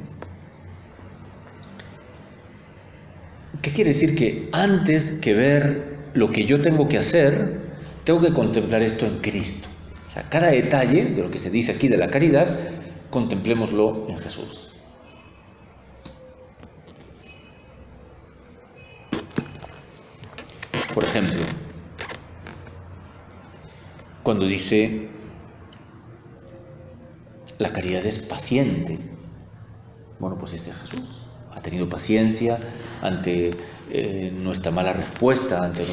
S1: quiere decir? Que antes que ver lo que yo tengo que hacer, tengo que contemplar esto en Cristo. O sea, cada detalle de lo que se dice aquí de la caridad, contemplémoslo en Jesús. Por ejemplo, cuando dice la caridad es paciente, bueno, pues este es Jesús. Ha tenido paciencia ante nuestra mala respuesta, ante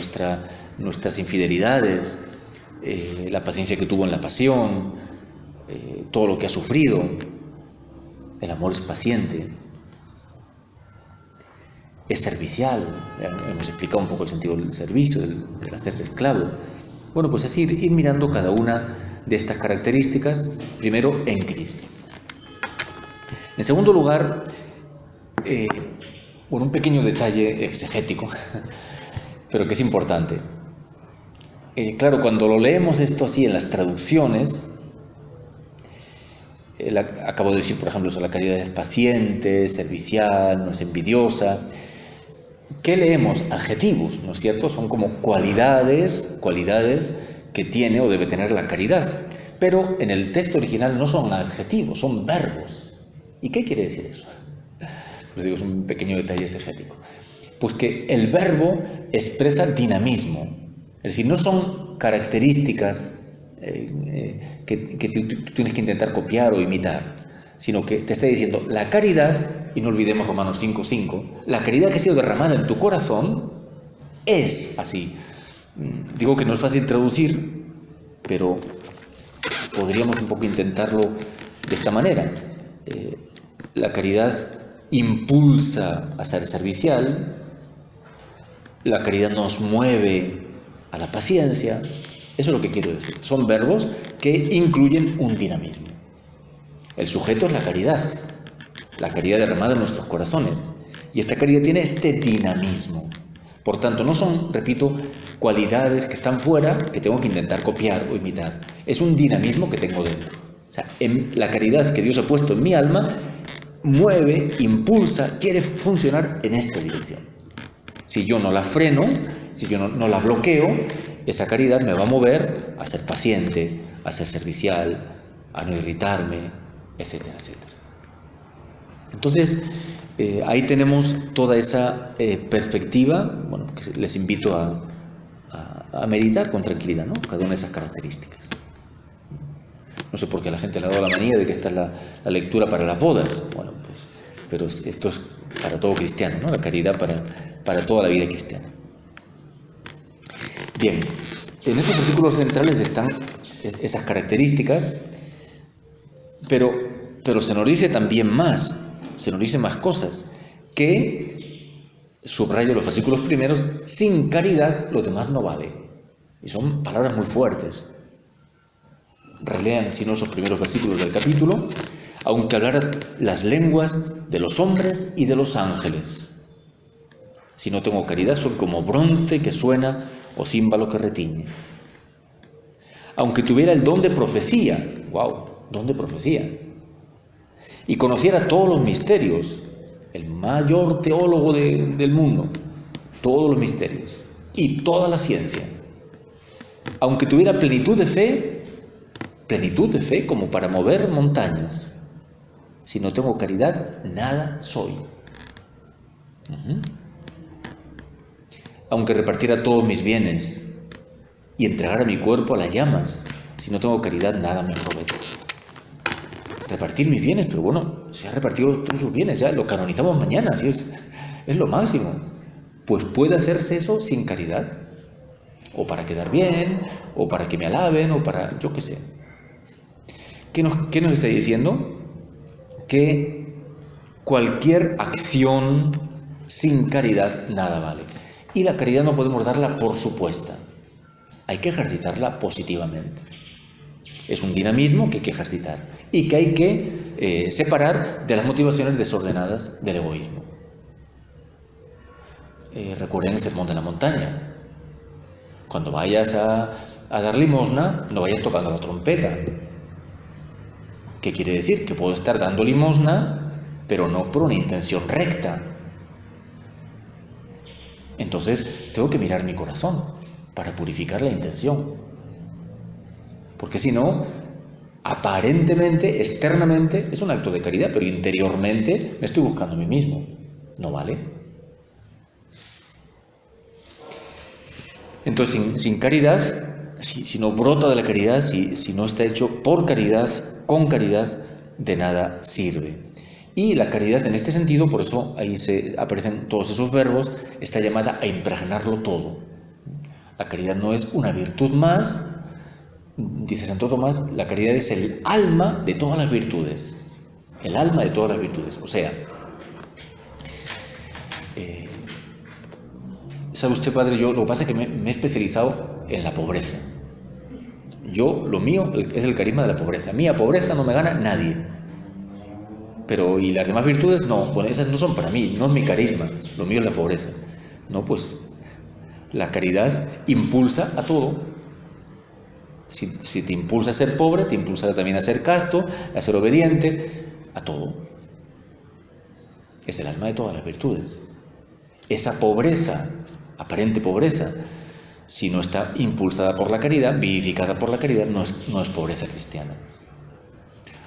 S1: nuestras infidelidades, la paciencia que tuvo en la pasión, todo lo que ha sufrido. El amor es paciente, es servicial. Hemos explicado un poco el sentido del servicio, del hacerse esclavo. Bueno, pues es ir mirando cada una de estas características, primero en Cristo. En segundo lugar, un pequeño detalle exegético, pero que es importante. Claro, cuando lo leemos esto así en las traducciones, acabo de decir, por ejemplo, la caridad es paciente, servicial, no es envidiosa. ¿Qué leemos? Adjetivos, ¿no es cierto? Son como cualidades que tiene o debe tener la caridad. Pero en el texto original no son adjetivos, son verbos. ¿Y qué quiere decir eso? Pues digo, es un pequeño detalle exegético. Pues que el verbo expresa dinamismo. Es decir, no son características que tú tienes que intentar copiar o imitar, sino que te está diciendo la caridad, y no olvidemos Romanos 5:5, la caridad que ha sido derramada en tu corazón es así. Digo que no es fácil traducir, pero podríamos un poco intentarlo de esta manera. La caridad impulsa a ser servicial, la caridad nos mueve a la paciencia. Eso es lo que quiero decir. Son verbos que incluyen un dinamismo. El sujeto es la caridad derramada en nuestros corazones. Y esta caridad tiene este dinamismo. Por tanto, no son, repito, cualidades que están fuera, que tengo que intentar copiar o imitar. Es un dinamismo que tengo dentro. O sea, la caridad que Dios ha puesto en mi alma mueve, impulsa, quiere funcionar en esta dirección. Si yo no la freno, si yo no la bloqueo, esa caridad me va a mover a ser paciente, a ser servicial, a no irritarme, etcétera, etcétera. Entonces, ahí tenemos toda esa perspectiva, bueno, que les invito a meditar con tranquilidad, ¿no? Cada una de esas características. No sé por qué a la gente le ha dado la manía de que esta es la lectura para las bodas. Bueno, pues, pero esto es para todo cristiano, ¿no? La caridad para toda la vida cristiana. Bien, en esos versículos centrales están esas características, pero se nos dice también más, se nos dice más cosas, que, subrayo los versículos primeros, sin caridad lo demás no vale. Y son palabras muy fuertes. Relean, si no, esos primeros versículos del capítulo. Aunque hablar las lenguas de los hombres y de los ángeles, si no tengo caridad, soy como bronce que suena o címbalo que retiñe. Aunque tuviera el don de profecía, wow, don de profecía, y conociera todos los misterios, el mayor teólogo del mundo, todos los misterios y toda la ciencia, aunque tuviera plenitud de fe como para mover montañas, si no tengo caridad, nada soy. Aunque repartiera todos mis bienes y entregara mi cuerpo a las llamas, si no tengo caridad, nada me aprovecha. Repartir mis bienes, pero bueno, se ha repartido todos sus bienes, ya lo canonizamos mañana, así es es lo máximo. Pues puede hacerse eso sin caridad, o para quedar bien, o para que me alaben, o para, yo qué sé. ¿Qué nos está diciendo? Que cualquier acción sin caridad nada vale. Y la caridad no podemos darla por supuesta. Hay que ejercitarla positivamente. Es un dinamismo que hay que ejercitar y que hay que separar de las motivaciones desordenadas del egoísmo. Recuerden el sermón de la montaña. Cuando vayas a dar limosna, no vayas tocando la trompeta. ¿Qué quiere decir? Que puedo estar dando limosna, pero no por una intención recta. Entonces, tengo que mirar mi corazón para purificar la intención. Porque si no, aparentemente, externamente, es un acto de caridad, pero interiormente me estoy buscando a mí mismo. ¿No vale? Entonces, sin caridad, si no brota de la caridad, si no está hecho por caridad, con caridad, de nada sirve. Y la caridad en este sentido, por eso ahí aparecen todos esos verbos, está llamada a impregnarlo todo. La caridad no es una virtud más, dice Santo Tomás, la caridad es el alma de todas las virtudes. El alma de todas las virtudes. O sea, ¿sabe usted, padre? Yo lo que pasa es que me he especializado en la pobreza. Lo mío es el carisma de la pobreza. Mía pobreza no me gana nadie. Pero, ¿y las demás virtudes? No, bueno, esas no son para mí, no es mi carisma, lo mío es la pobreza. No, pues la caridad impulsa a todo. Si te impulsa a ser pobre, te impulsa también a ser casto, a ser obediente, a todo. Es el alma de todas las virtudes. Esa pobreza, aparente pobreza, si no está impulsada por la caridad, vivificada por la caridad, no es pobreza cristiana.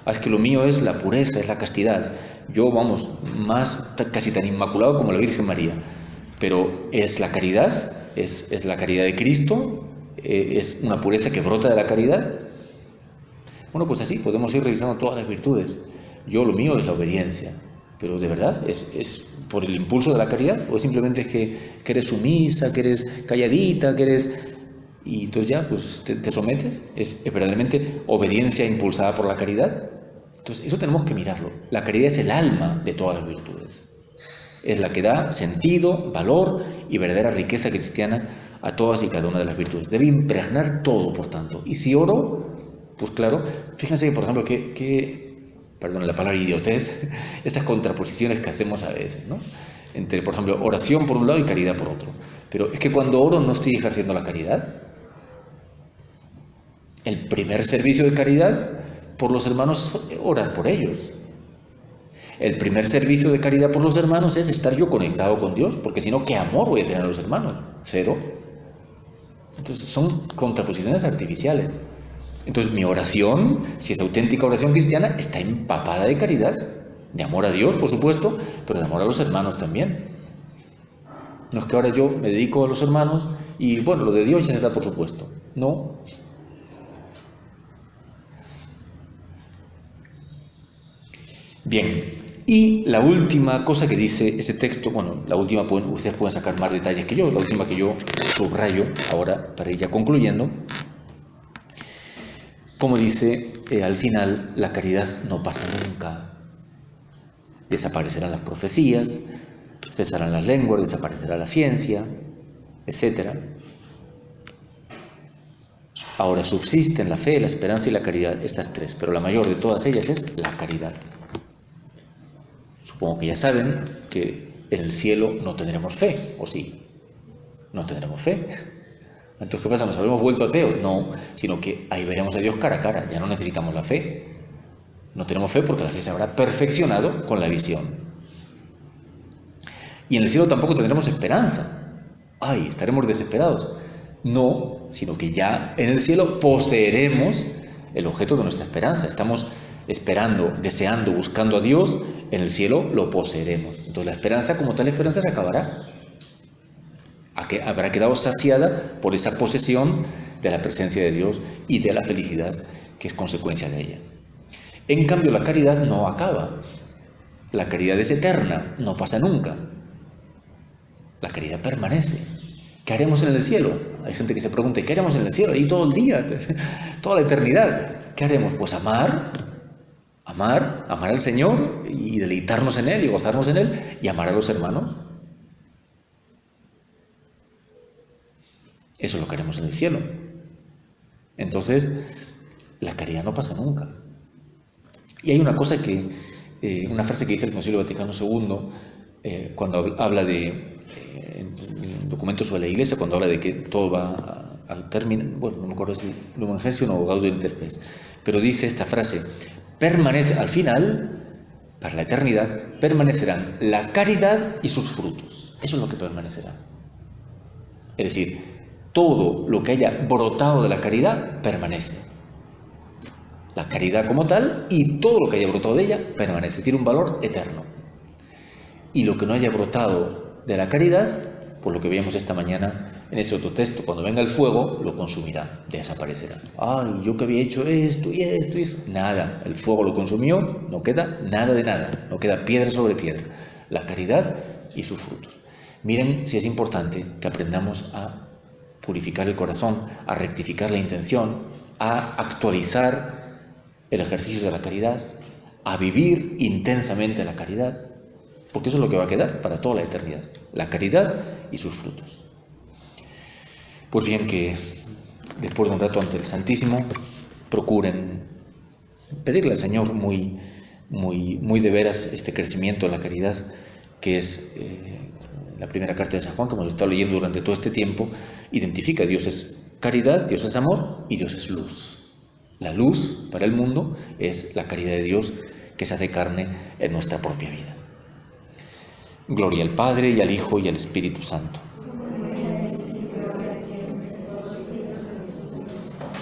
S1: Es que lo mío es la pureza, es la castidad. Yo, vamos, casi tan inmaculado como la Virgen María. Pero es la caridad, es la caridad de Cristo, es una pureza que brota de la caridad. Bueno, pues así podemos ir revisando todas las virtudes. Lo mío es la obediencia. Pero de verdad, ¿es por el impulso de la caridad? ¿O simplemente es que eres sumisa, que eres calladita, que eres... Y entonces ya, pues te sometes? ¿Es verdaderamente obediencia impulsada por la caridad? Entonces, eso tenemos que mirarlo. La caridad es el alma de todas las virtudes. Es la que da sentido, valor y verdadera riqueza cristiana a todas y cada una de las virtudes. Debe impregnar todo, por tanto. Y si oro, pues claro, fíjense que, por ejemplo, perdón la palabra idiotez, esas contraposiciones que hacemos a veces, ¿no? Entre, por ejemplo, oración por un lado y caridad por otro. Pero es que cuando oro no estoy ejerciendo la caridad. El primer servicio de caridad por los hermanos es orar por ellos. El primer servicio de caridad por los hermanos es estar yo conectado con Dios, porque si no, ¿qué amor voy a tener a los hermanos? Cero. Entonces son contraposiciones artificiales. Entonces mi oración, si es auténtica oración cristiana, está empapada de caridad, de amor a Dios, por supuesto, pero de amor a los hermanos también. No es que ahora yo me dedico a los hermanos y bueno, lo de Dios ya se da por supuesto. No. Bien, y la última cosa que dice ese texto, bueno, la última, ustedes pueden sacar más detalles que yo, la última que yo subrayo ahora para ir ya concluyendo, como dice al final, la caridad no pasa nunca. Desaparecerán las profecías, cesarán las lenguas, desaparecerá la ciencia, etc. Ahora subsisten la fe, la esperanza y la caridad, estas tres, pero la mayor de todas ellas es la caridad. Supongo que ya saben que en el cielo no tendremos fe, ¿o sí? No tendremos fe. Entonces, ¿qué pasa? ¿Nos habremos vuelto ateos? No, sino que ahí veremos a Dios cara a cara, ya no necesitamos la fe. No tenemos fe porque la fe se habrá perfeccionado con la visión. Y en el cielo tampoco tendremos esperanza. ¡Ay, estaremos desesperados! No, sino que ya en el cielo poseeremos el objeto de nuestra esperanza. Estamos esperando, deseando, buscando a Dios, en el cielo lo poseeremos. Entonces la esperanza, como tal esperanza, se acabará. Habrá quedado saciada por esa posesión de la presencia de Dios y de la felicidad que es consecuencia de ella. En cambio, la caridad no acaba. La caridad es eterna, no pasa nunca. La caridad permanece. ¿Qué haremos en el cielo? Hay gente que se pregunta, ¿qué haremos en el cielo? Ahí todo el día, toda la eternidad. ¿Qué haremos? Pues amar al Señor y deleitarnos en Él y gozarnos en Él y amar a los hermanos. Eso es lo que haremos en el cielo. Entonces, la caridad no pasa nunca. Y hay una cosa una frase que dice el Concilio Vaticano II, cuando habla en el documento sobre la Iglesia, cuando habla de que todo va a término, bueno, no me acuerdo si Lumen Gentium o Gaudium et Spes, pero dice esta frase: permanece, al final, para la eternidad, permanecerán la caridad y sus frutos. Eso es lo que permanecerá. Es decir, todo lo que haya brotado de la caridad permanece. La caridad como tal y todo lo que haya brotado de ella permanece, tiene un valor eterno. Y lo que no haya brotado de la caridad, por lo que veíamos esta mañana en ese otro texto, cuando venga el fuego, lo consumirá, desaparecerá. Ay, yo que había hecho esto y esto y esto. Nada, el fuego lo consumió, no queda nada de nada, no queda piedra sobre piedra. La caridad y sus frutos. Miren si es importante que aprendamos a purificar el corazón, a rectificar la intención, a actualizar el ejercicio de la caridad, a vivir intensamente la caridad, porque eso es lo que va a quedar para toda la eternidad, la caridad y sus frutos. Pues bien, que después de un rato ante el Santísimo, procuren pedirle al Señor muy de veras este crecimiento en la caridad, que es la primera carta de San Juan, que hemos estado leyendo durante todo este tiempo, identifica: Dios es caridad, Dios es amor y Dios es luz. La luz para el mundo es la caridad de Dios que se hace carne en nuestra propia vida. Gloria al Padre, y al Hijo, y al Espíritu Santo.